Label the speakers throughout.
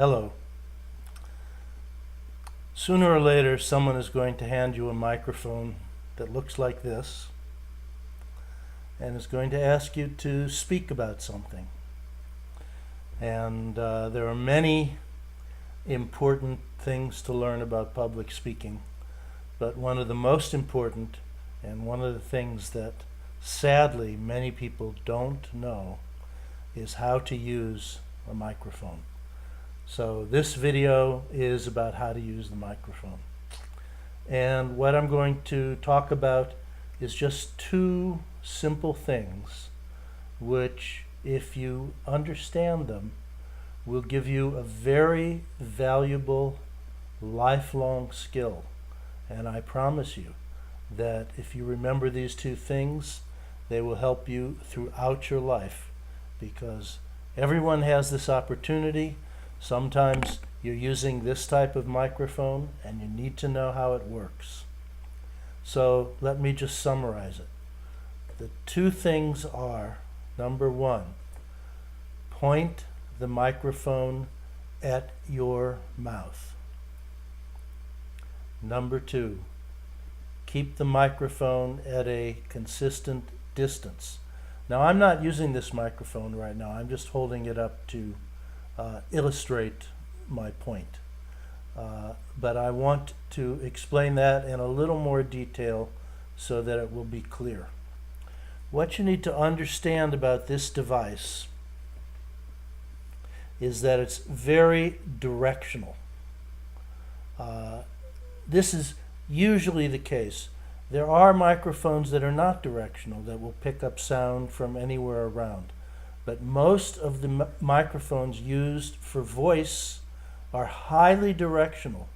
Speaker 1: Hello. Sooner or later, someone is going to hand you a microphone that looks like this and is going to ask you to speak about something. And there are many important things to learn about public speaking, but one of the most important and one of the things that sadly many people don't know is how to use a microphone. So this video is about how to use the microphone. And what I'm going to talk about is just two simple things which, if you understand them, will give you a very valuable lifelong skill. And I promise you that if you remember these two things, they will help you throughout your life, because everyone has this opportunity. Sometimes you're using this type of microphone and you need to know how it works. So let me just summarize it. The two things are, number one, point the microphone at your mouth. Number two, keep the microphone at a consistent distance. Now, I'm not using this microphone right now. I'm just holding it up to illustrate my point. But I want to explain that in a little more detail so that it will be clear. What you need to understand about this device is that it's very directional. This is usually the case. There are microphones that are not directional, that will pick up sound from anywhere around. But most of the microphones used for voice are highly directional.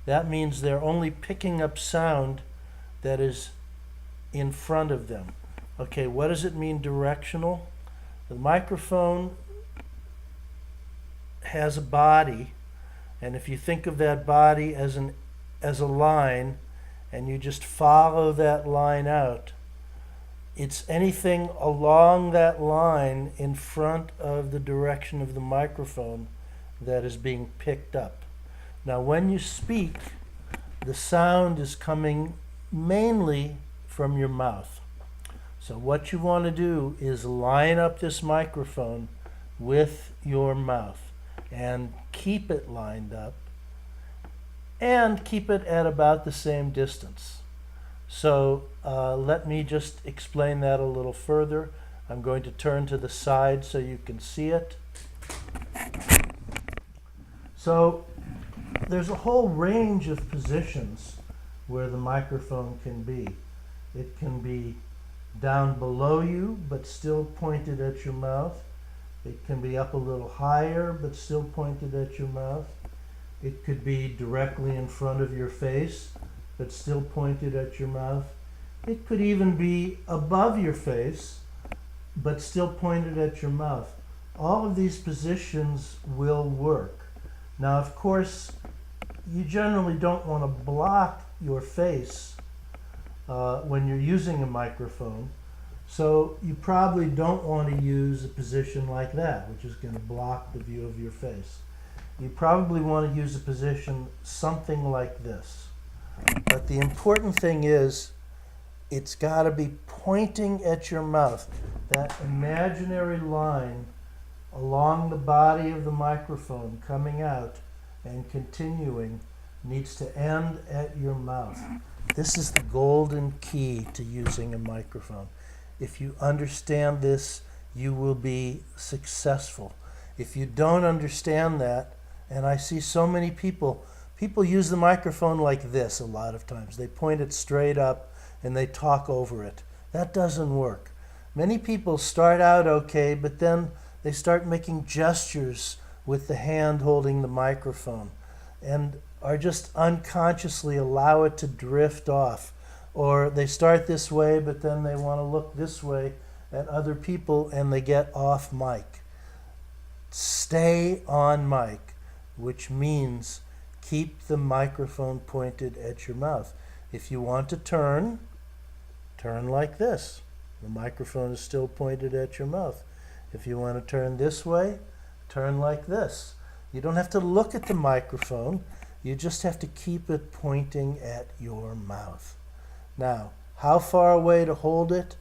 Speaker 1: That means they're only picking up sound that is in front of them. Okay, what does it mean, directional? The microphone has a body, and if you think of that body as a line, and you just follow that line out, it's anything along that line in front of the direction of the microphone that is being picked up. Now, when you speak, the sound is coming mainly from your mouth. So what you want to do is line up this microphone with your mouth and keep it lined up and keep it at about the same distance. So let me just explain that a little further. I'm going to turn to the side so you can see it. So there's a whole range of positions where the microphone can be. It can be down below you but still pointed at your mouth. It can be up a little higher but still pointed at your mouth. It could be directly in front of your face but still pointed at your mouth. It could even be above your face but still pointed at your mouth. All of these positions will work. Now, of course, you generally don't want to block your face when you're using a microphone, so you probably don't want to use a position like that, which is going to block the view of your face. You probably want to use a position something like this. But the important thing is, it's got to be pointing at your mouth. That imaginary line along the body of the microphone coming out and continuing needs to end at your mouth. This is the golden key to using a microphone. If you understand this, you will be successful. If you don't understand that, and I see so many people use the microphone like this a lot of times. They point it straight up and they talk over it. That doesn't work. Many people start out okay, but then they start making gestures with the hand holding the microphone and are just unconsciously allow it to drift off. Or they start this way, but then they want to look this way at other people and they get off mic. Stay on mic, which means keep the microphone pointed at your mouth. If you want to turn like this. The microphone is still pointed at your mouth. If you want to turn this way, turn like this. You don't have to look at the microphone. You just have to keep it pointing at your mouth. Now, how far away to hold it?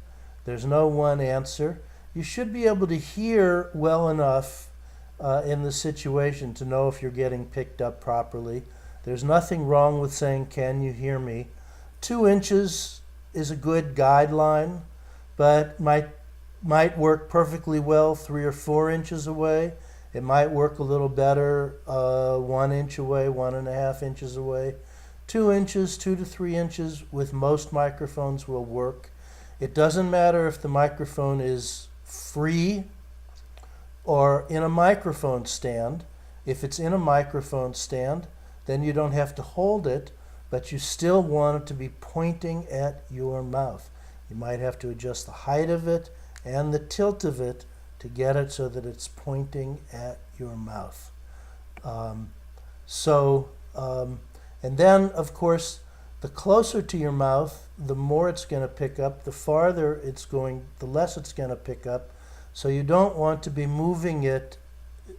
Speaker 1: There's no one answer. You should be able to hear well enough in the situation to know if you're getting picked up properly. There's nothing wrong with saying, "Can you hear me?" 2 inches is a good guideline, but might work perfectly well 3 or 4 inches away. It might work a little better 1 inch away, 1.5 inches away. 2 inches, 2 to 3 inches with most microphones will work. It doesn't matter if the microphone is free or in a microphone stand. If it's in a microphone stand, then you don't have to hold it, but you still want it to be pointing at your mouth. You might have to adjust the height of it and the tilt of it to get it so that it's pointing at your mouth. And then, of course, the closer to your mouth, the more it's going to pick up. The farther it's going, the less it's going to pick up. So you don't want to be moving it.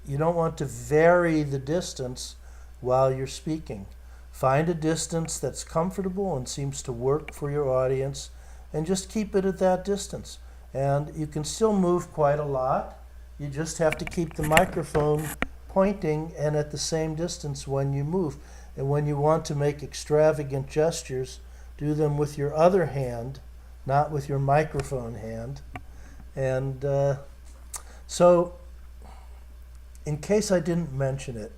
Speaker 1: You don't want to vary the distance while you're speaking. Find a distance that's comfortable and seems to work for your audience, and just keep it at that distance. And you can still move quite a lot. You just have to keep the microphone pointing and at the same distance when you move. And when you want to make extravagant gestures, do them with your other hand, not with your microphone hand. And so, in case I didn't mention it,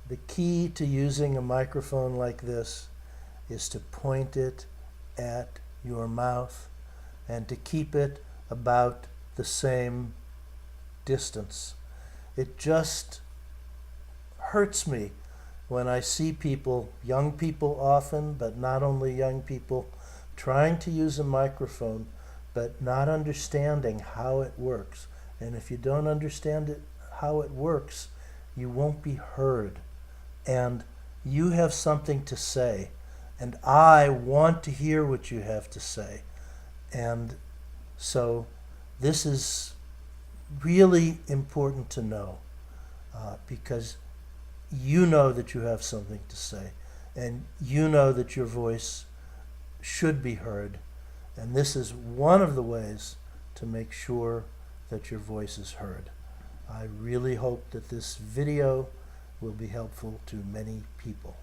Speaker 1: the key to using a microphone like this is to point it at your mouth and to keep it about the same distance. It just hurts me when I see people, young people often, but not only young people, trying to use a microphone but not understanding how it works. And if you don't understand how it works, you won't be heard. And you have something to say, and I want to hear what you have to say. And so this is really important to know, because you know that you have something to say, and you know that your voice should be heard. And this is one of the ways to make sure that your voice is heard. I really hope that this video will be helpful to many people.